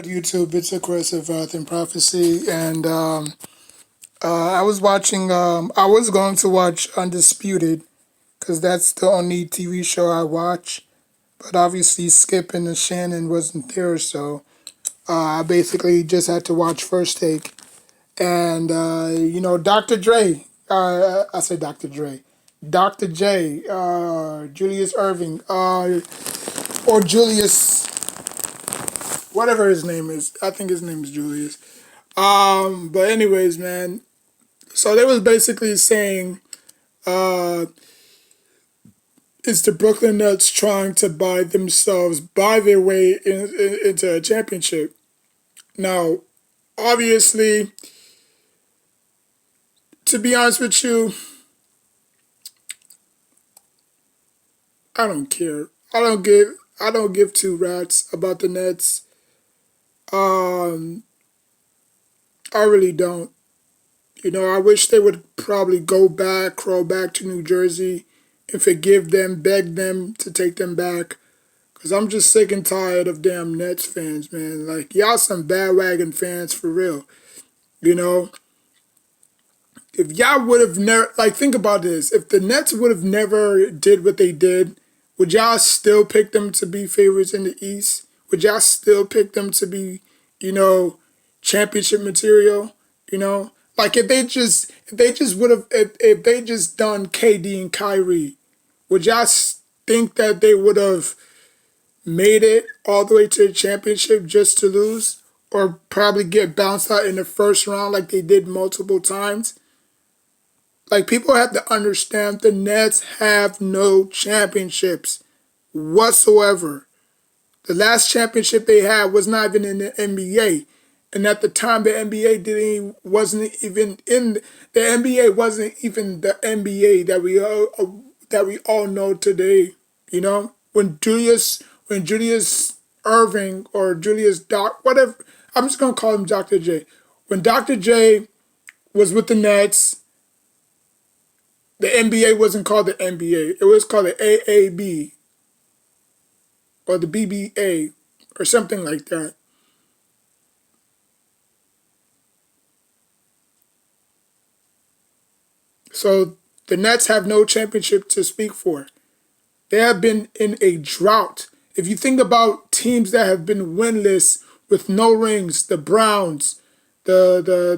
YouTube, it's Aggressive Earth and Prophecy, and I was watching. I was going to watch Undisputed because that's the only TV show I watch. But obviously, Skip and the Shannon wasn't there, so I basically just had to watch First Take. And Dr. Dre. I said Dr. Dre. Dr. J. Julius Irving. Or Julius, whatever his name is. I think his name is Julius. But anyways, man. So they was basically saying, uh, is the Brooklyn Nets trying to buy their way into a championship? Now, obviously, to be honest with you, I don't care. I don't give two rats about the Nets. Um, I really don't. I wish they would probably crawl back to New Jersey and forgive them, beg them to take them back. Because I'm just sick and tired of damn Nets fans, man. Like, y'all some bandwagon fans for real. You know, if y'all would have never, like, think about this. If the Nets would have never did what they did, would y'all still pick them to be favorites in the East? Would y'all still pick them to be, you know, championship material? You know, like if they just would have if they just done KD and Kyrie, would y'all think that they would have made it all the way to the championship just to lose, or probably get bounced out in the first round like they did multiple times? Like, people have to understand the Nets have no championships whatsoever. The last championship they had was not even in the NBA. And at the time, the NBA wasn't even in the NBA wasn't even the NBA that we all know today. You know, when Julius Irving or Julius Doc, whatever, I'm just gonna call him Dr. J. When Dr. J was with the Nets, the NBA wasn't called the NBA. It was called the AAB or the BBA or something like that. So the Nets have no championship to speak for. They have been in a drought. If you think about teams that have been winless with no rings, the Browns, the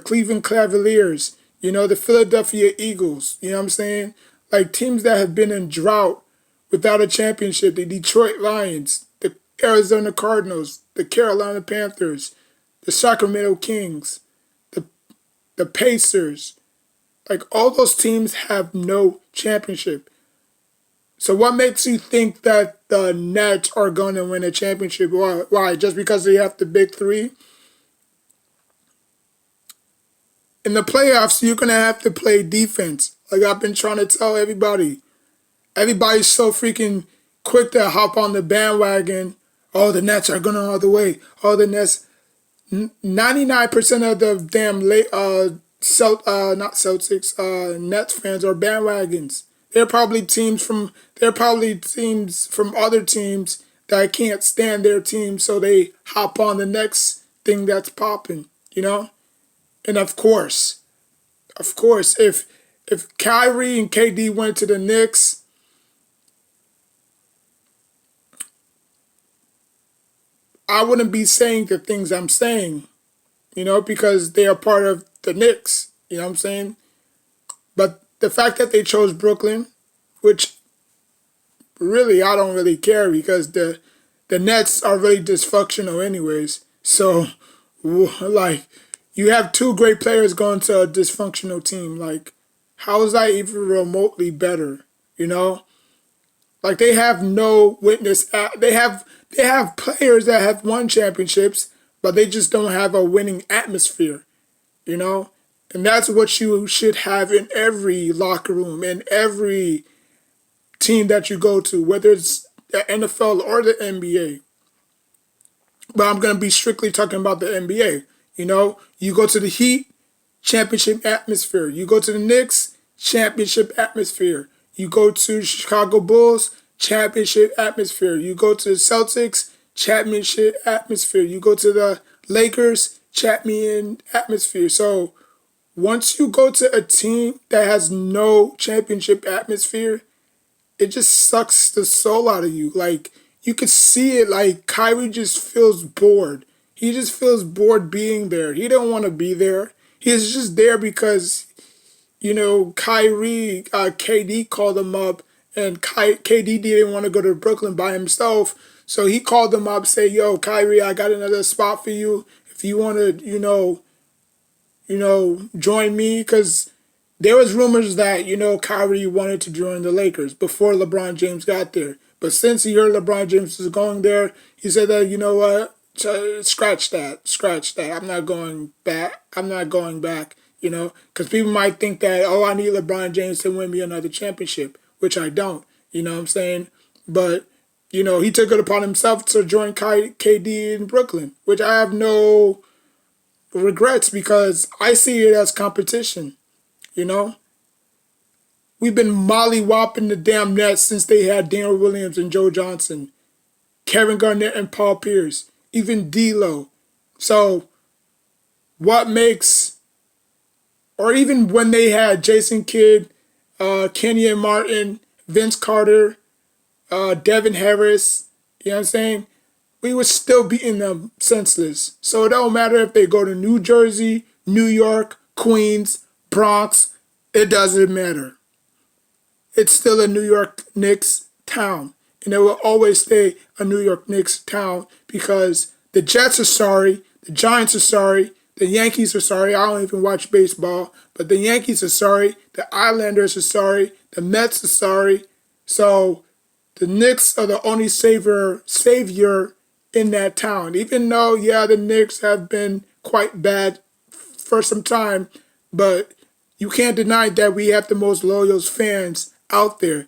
Cleveland Cavaliers, the Philadelphia Eagles, you know what I'm saying? Like, teams that have been in drought without a championship, the Detroit Lions, the Arizona Cardinals, the Carolina Panthers, the Sacramento Kings, the the Pacers, like, all those teams have no championship. So what makes you think that the Nets are going to win a championship? Why? Just because they have the big three? In the playoffs, you're going to have to play defense. Like, I've been trying to tell everybody. Everybody's so freaking quick to hop on the bandwagon. Oh, the Nets are going all the way. Oh, the Nets. 99% of the damn not Celtics, Nets fans are bandwagons. They're probably teams from other teams that can't stand their team, so they hop on the next thing that's popping, you know? And of course, if Kyrie and KD went to the Knicks, I wouldn't be saying the things I'm saying, because they are part of the Knicks, you know what I'm saying? But the fact that they chose Brooklyn, which really I don't really care, because the Nets are really dysfunctional anyways. So, like, you have two great players going to a dysfunctional team. Like, how is that even remotely better? You know, like, they have no witness. They have players that have won championships, but they just don't have a winning atmosphere. You know, and that's what you should have in every locker room, in every team that you go to, whether it's the NFL or the NBA. But I'm going to be strictly talking about the NBA. You go to the Heat, championship atmosphere. You go to the Knicks, championship atmosphere. You go to Chicago Bulls, championship atmosphere. You go to the Celtics, championship atmosphere. You go to the Lakers, champion atmosphere. So once you go to a team that has no championship atmosphere, it just sucks the soul out of you. Like, you could see it. Like, Kyrie just feels bored. He just feels bored being there. He don't want to be there. He's just there because, Kyrie, KD called him up, and KD didn't want to go to Brooklyn by himself. So he called him up, say, yo, Kyrie, I got another spot for you. If you want to, join me, because there was rumors that, Kyrie wanted to join the Lakers before LeBron James got there. But since he heard LeBron James was going there, he said that, you know what, scratch that. I'm not going back. Because people might think that, oh, I need LeBron James to win me another championship, which I don't. You know what I'm saying? But, he took it upon himself to join KD in Brooklyn, which I have no regrets because I see it as competition. We've been molly-whopping the damn Nets since they had Daniel Williams and Joe Johnson, Kevin Garnett and Paul Pierce, even D'Lo. So what makes, or even when they had Jason Kidd, Kenyon Martin, Vince Carter, Devin Harris, you know what I'm saying? We were still beating them senseless. So it don't matter if they go to New Jersey, New York, Queens, Bronx, it doesn't matter. It's still a New York Knicks town. And it will always stay a New York Knicks town because the Jets are sorry, the Giants are sorry, the Yankees are sorry. I don't even watch baseball, but the Yankees are sorry, the Islanders are sorry, the Mets are sorry. So the Knicks are the only savior in that town. Even though, yeah, the Knicks have been quite bad for some time, but you can't deny that we have the most loyal fans out there,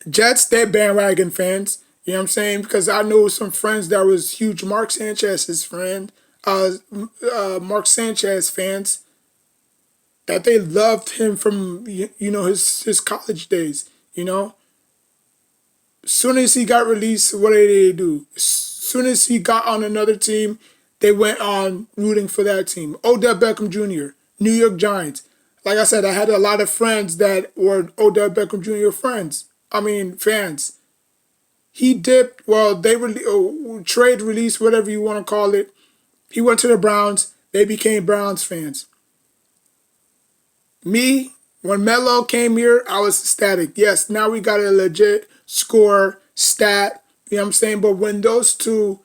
Jets, they're bandwagon fans, you know what I'm saying? Because I know some friends that was huge Mark Sanchez's Mark Sanchez fans, that they loved him from, his college days, As soon as he got released, what did they do? As soon as he got on another team, they went on rooting for that team. Odell Beckham Jr., New York Giants. Like I said, I had a lot of friends that were Odell Beckham Jr. fans. He dipped, trade release, whatever you want to call it. He went to the Browns. They became Browns fans. Me, when Melo came here, I was ecstatic. Yes, now we got a legit score, stat, you know what I'm saying? But when those two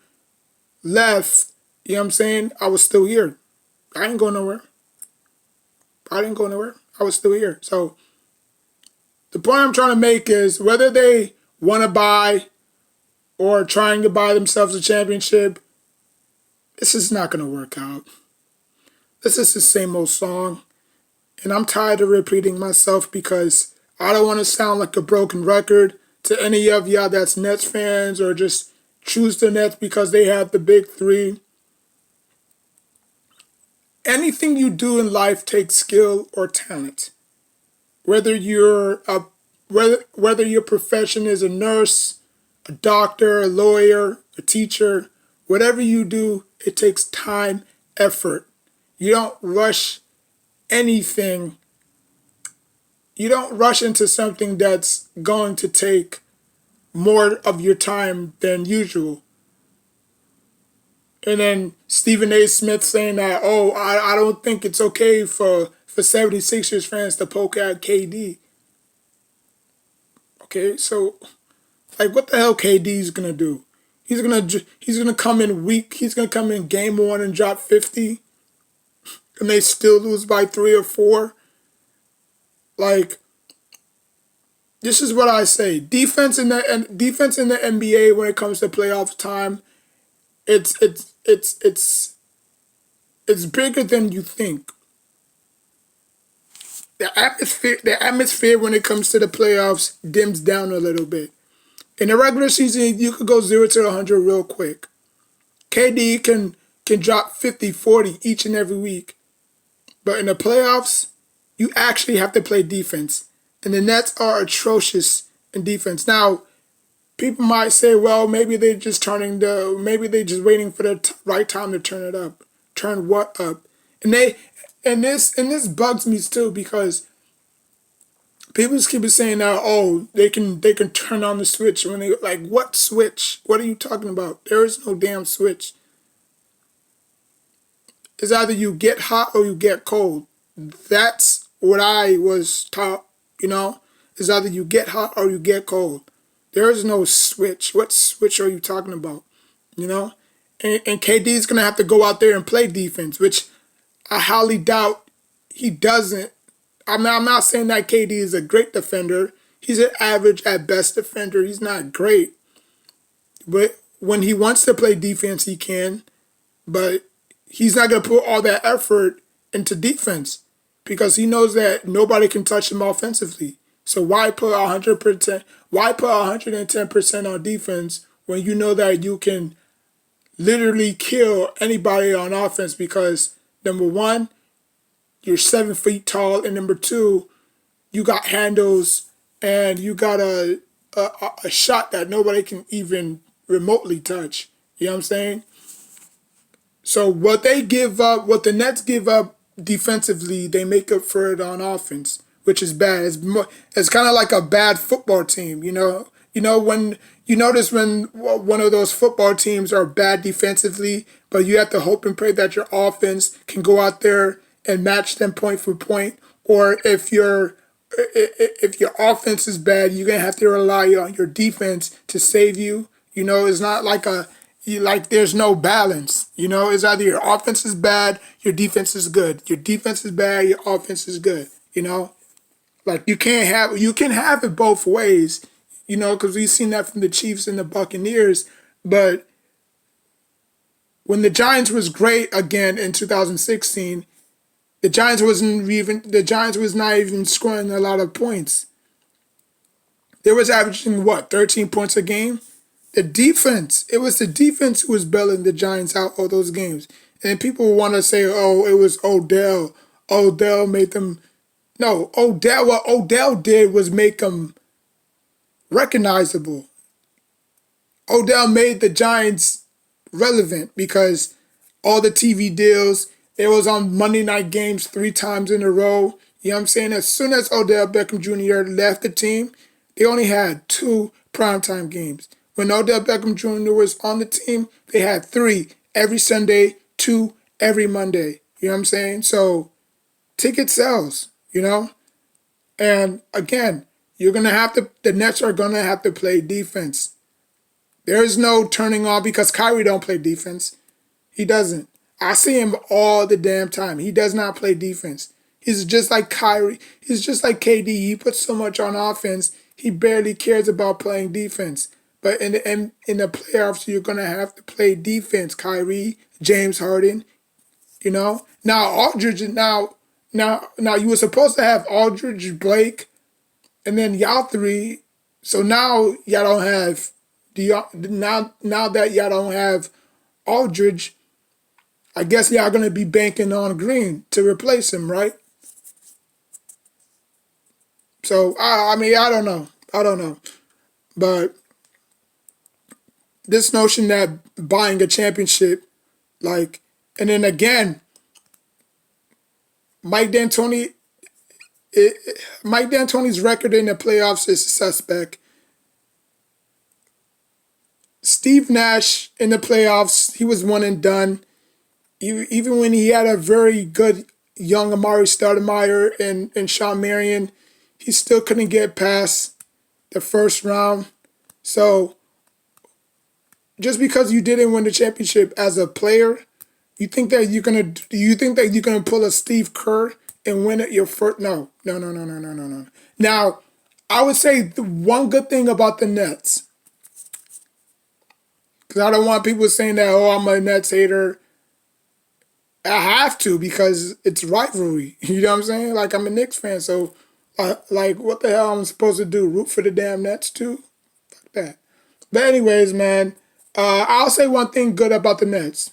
left, you know what I'm saying, I was still here. I didn't go nowhere. I was still here. So the point I'm trying to make is whether they want to buy or trying to buy themselves a championship, this is not going to work out. This is the same old song. And I'm tired of repeating myself because I don't want to sound like a broken record to any of y'all that's Nets fans or just choose the Nets because they have the big three. Anything you do in life takes skill or talent. Whether your profession is a nurse, a doctor, a lawyer, a teacher, whatever you do, it takes time, effort. You don't rush anything. You don't rush into something that's going to take more of your time than usual. And then Stephen A. Smith saying that, oh, I don't think it's okay for 76ers fans to poke at KD. Okay, so, like, what the hell KD's going to do? He's gonna come in weak. He's going to come in game one and drop 50. And they still lose by 3 or 4. Like, this is what I say. Defense in the NBA when it comes to playoff time, it's bigger than you think. The atmosphere when it comes to the playoffs dims down a little bit. In the regular season, you could go 0 to 100 real quick. KD can drop 50, 40 each and every week. But in the playoffs, you actually have to play defense. And the Nets are atrocious in defense. Now, People might say, well, maybe they just waiting for the right time to turn it up. Turn what up? And they, and this bugs me too because people just keep saying that, oh, they can turn on the switch when they like, what switch? What are you talking about? There is no damn switch. It's either you get hot or you get cold. That's what I was taught, you know? It's either you get hot or you get cold. There is no switch. What switch are you talking about? You know? And KD is going to have to go out there and play defense, which I highly doubt he doesn't. I'm not saying that KD is a great defender. He's an average at best defender. He's not great. But when he wants to play defense, he can. But he's not going to put all that effort into defense because he knows that nobody can touch him offensively. So why put 100%? Why put 110% on defense when you know that you can literally kill anybody on offense? Because number one, you're 7 feet tall, and number two, you got handles and you got a shot that nobody can even remotely touch. You know what I'm saying? So what they give up, what the Nets give up defensively, they make up for it on offense, which is bad. It's kind of like a bad football team, you know. When you notice when one of those football teams are bad defensively, but you have to hope and pray that your offense can go out there and match them point for point. Or if your offense is bad, you're gonna have to rely on your defense to save you. You know, it's not like there's no balance. You know, it's either your offense is bad, your defense is good. Your defense is bad, your offense is good. You know, like you can have it both ways. You know, because we've seen that from the Chiefs and the Buccaneers. But when the Giants was great again in 2016, the Giants was not even scoring a lot of points. They was averaging what, 13 points a game? It was the defense who was bailing the Giants out all those games. And people want to say, oh, it was Odell. Odell made them. No, what Odell did was make them recognizable. Odell made the Giants relevant because all the TV deals, it was on Monday night games 3 times in a row. You know what I'm saying? As soon as Odell Beckham Jr. left the team, they only had 2 primetime games. When Odell Beckham Jr. was on the team, they had 3 every Sunday, 2 every Monday. You know what I'm saying? So ticket sells, you know? And again, the Nets are gonna have to play defense. There's no turning on because Kyrie don't play defense. He doesn't. I see him all the damn time. He does not play defense. He's just like Kyrie. He's just like KD. He puts so much on offense. He barely cares about playing defense. But in the playoffs, you're gonna have to play defense. Kyrie, James Harden. You know. Now Aldridge. Now you were supposed to have Aldridge, Blake, and then y'all 3. So now y'all don't have. Now that y'all don't have Aldridge, I guess y'all gonna be banking on Green to replace him, right? So I mean I don't know, but this notion that buying a championship, like, and then again, Mike D'Antoni, Mike D'Antoni's record in the playoffs is suspect. Steve Nash in the playoffs, he was one and done. Even when he had a very good young Amari Stoudemire and Sean Marion, he still couldn't get past the first round. So just because you didn't win the championship as a player, you think that you're gonna pull a Steve Kerr and win it your first? No, no, no, no, no, no, no, no. Now, I would say the one good thing about the Nets, because I don't want people saying that, oh, I'm a Nets hater. I have to because it's rivalry. You know what I'm saying? Like, I'm a Knicks fan, so like, what the hell am I supposed to do? Root for the damn Nets too? Fuck that. But anyways, man, I'll say one thing good about the Nets.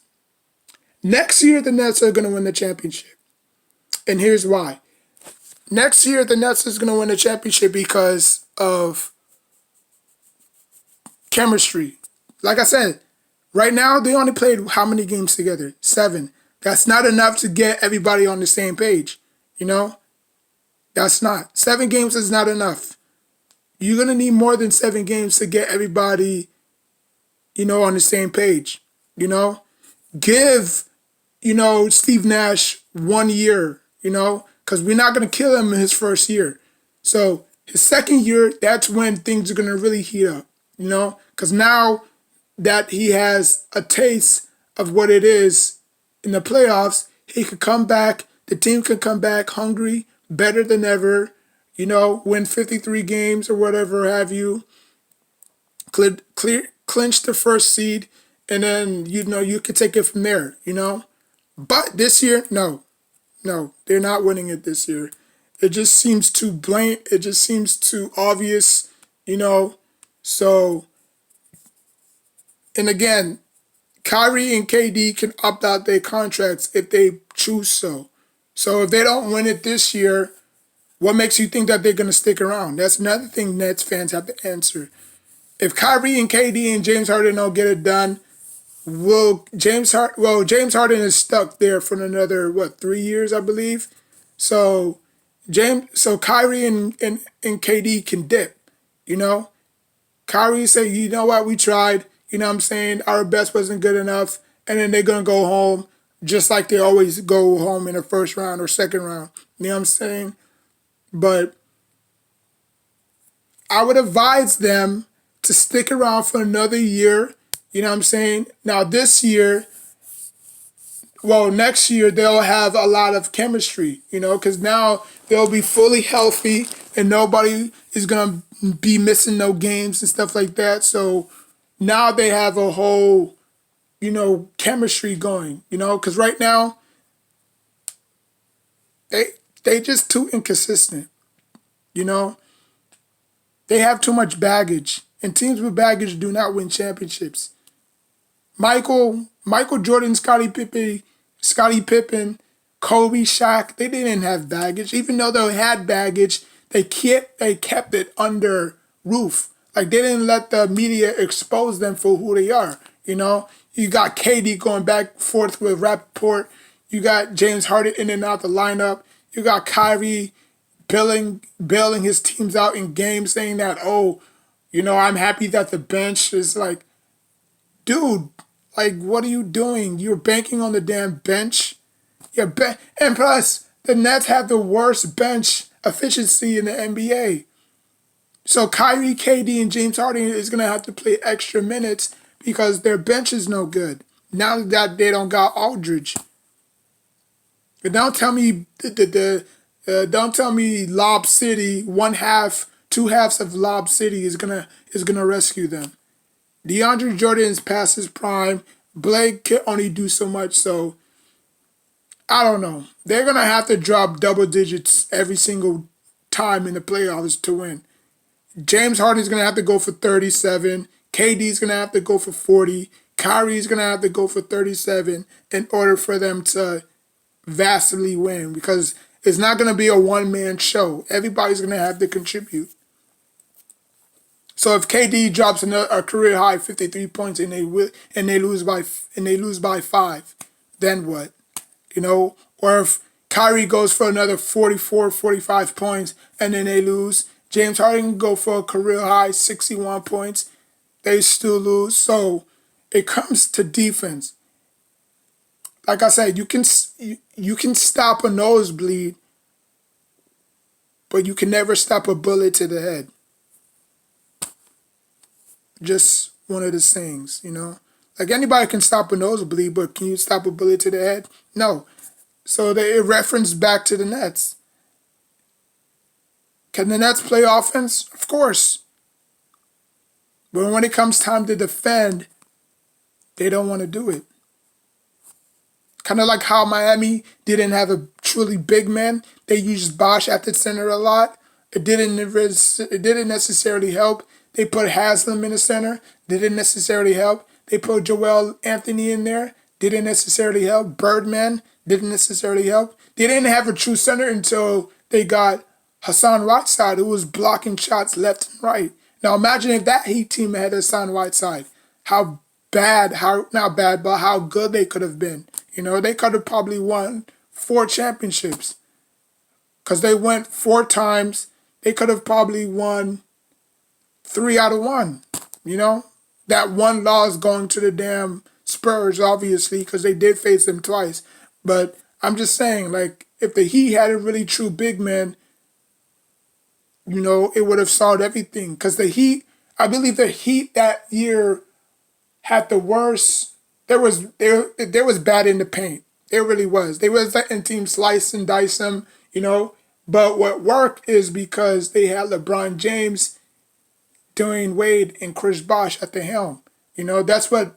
Next year, the Nets are going to win the championship. And here's why. Next year, the Nets is going to win the championship because of chemistry. Like I said, right now they only played how many games together? 7. That's not enough to get everybody on the same page. You know, that's not. 7 games is not enough. You're gonna need more than 7 games to get everybody, on the same page. You know, give, Steve Nash 1 year. Because we're not gonna kill him in his first year. So his second year, that's when things are gonna really heat up. Because now that he has a taste of what it is in the playoffs, he could come back. The team could come back hungry, better than ever. Win 53 games or whatever have you. Clinch the first seed, and then you could take it from there. But this year, no, they're not winning it this year. It just seems too blatant. It just seems too obvious. So, and again, Kyrie and KD can opt out their contracts if they choose so. So if they don't win it this year, what makes you think that they're going to stick around? That's another thing Nets fans have to answer. If Kyrie and KD and James Harden don't get it done, James Harden is stuck there for another 3 years, I believe. So Kyrie and KD can dip. Kyrie say, you know what, we tried. You know what I'm saying? Our best wasn't good enough. And then they're going to go home just like they always go home in the first round or second round. You know what I'm saying? But I would advise them to stick around for another year. You know what I'm saying? Now next year they'll have a lot of chemistry, because now they'll be fully healthy and nobody is going to be missing no games and stuff like that. So now they have a whole, chemistry going, because right now they just too inconsistent, They have too much baggage, and teams with baggage do not win championships. Michael Jordan, Scottie Pippen, Kobe, Shaq, they didn't have baggage. Even though they had baggage, they kept it under roof. Like, they didn't let the media expose them for who they are, You got KD going back and forth with Rappaport. You got James Harden in and out the lineup. You got Kyrie bailing his teams out in games, saying that, I'm happy that the bench is like, dude, like, what are you doing? You're banking on the damn bench. And plus, the Nets have the worst bench efficiency in the NBA. So Kyrie, KD, and James Harden is going to have to play extra minutes because their bench is no good. Now that they don't got Aldridge. But don't tell me don't tell me Lob City, 2 halves of Lob City is gonna rescue them. DeAndre Jordan is past his prime. Blake can only do so much, so I don't know. They're gonna have to drop double digits every single time in the playoffs to win. James Harden's gonna have to go for 37. KD's gonna have to go for 40. Kyrie's gonna have to go for 37 in order for them to vastly win, because it's not going to be a one-man show. Everybody's going to have to contribute. So if KD drops a career high 53 points and they lose by 5, then what? Or if Kyrie goes for another 44, 45 points and then they lose, James Harden can go for a career high 61 points. They still lose. So it comes to defense. Like I said, you can stop a nosebleed, but you can never stop a bullet to the head. Just one of the things, Like, anybody can stop a nosebleed, but can you stop a bullet to the head? No. So it referenced back to the Nets. Can the Nets play offense? Of course. But when it comes time to defend, they don't want to do it. Kind of like how Miami didn't have a truly big man. They used Bosh at the center a lot. It didn't necessarily help. They put Haslam in the center. Didn't necessarily help. They put Joel Anthony in there. Didn't necessarily help. Birdman didn't necessarily help. They didn't have a true center until they got Hassan Whiteside, who was blocking shots left and right. Now imagine if that Heat team had signed Whiteside, how bad, how not bad, but how good they could have been. You know, they could have probably won 4 championships because they went 4 times. They could have probably won 3 out of 1. You know, that one loss going to the damn Spurs, obviously, because they did face them twice. But I'm just saying, like, if the Heat had a really true big man, you know, it would have solved everything. Because the Heat, I believe the Heat that year had the worst. There was bad in the paint. It really was. They was letting teams slice and dice them, you know. But what worked is because they had LeBron James, Dwayne Wade, and Chris Bosh at the helm. You know, that's what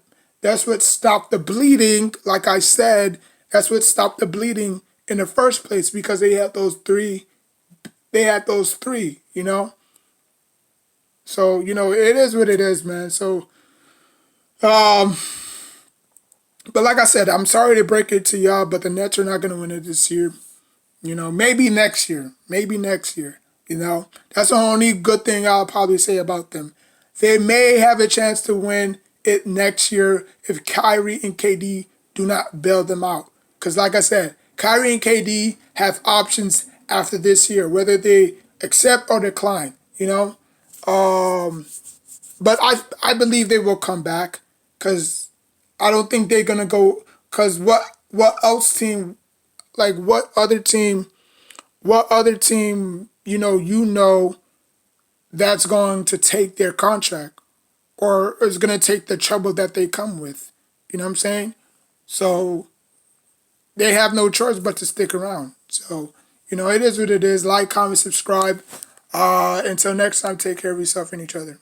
stopped the bleeding. Like I said, that's what stopped the bleeding in the first place because they had those three. They had those three. You know, so you know it is what it is, man. So, um, but like I said, I'm sorry to break it to y'all, but the Nets are not going to win it this year. You know, maybe next year. Maybe next year. You know, that's the only good thing I'll probably say about them. They may have a chance to win it next year if Kyrie and KD do not bail them out. Because, like I said, Kyrie and KD have options after this year, whether they accept or decline. You know, but I believe they will come back because I don't think they're gonna go. Because what else team like what other team that's going to take their contract or is going to take the trouble that they come with. You know what I'm saying? So they have no choice but to stick around. So, you know, it is what it is. Like, comment, subscribe. Until next time, take care of yourself and each other.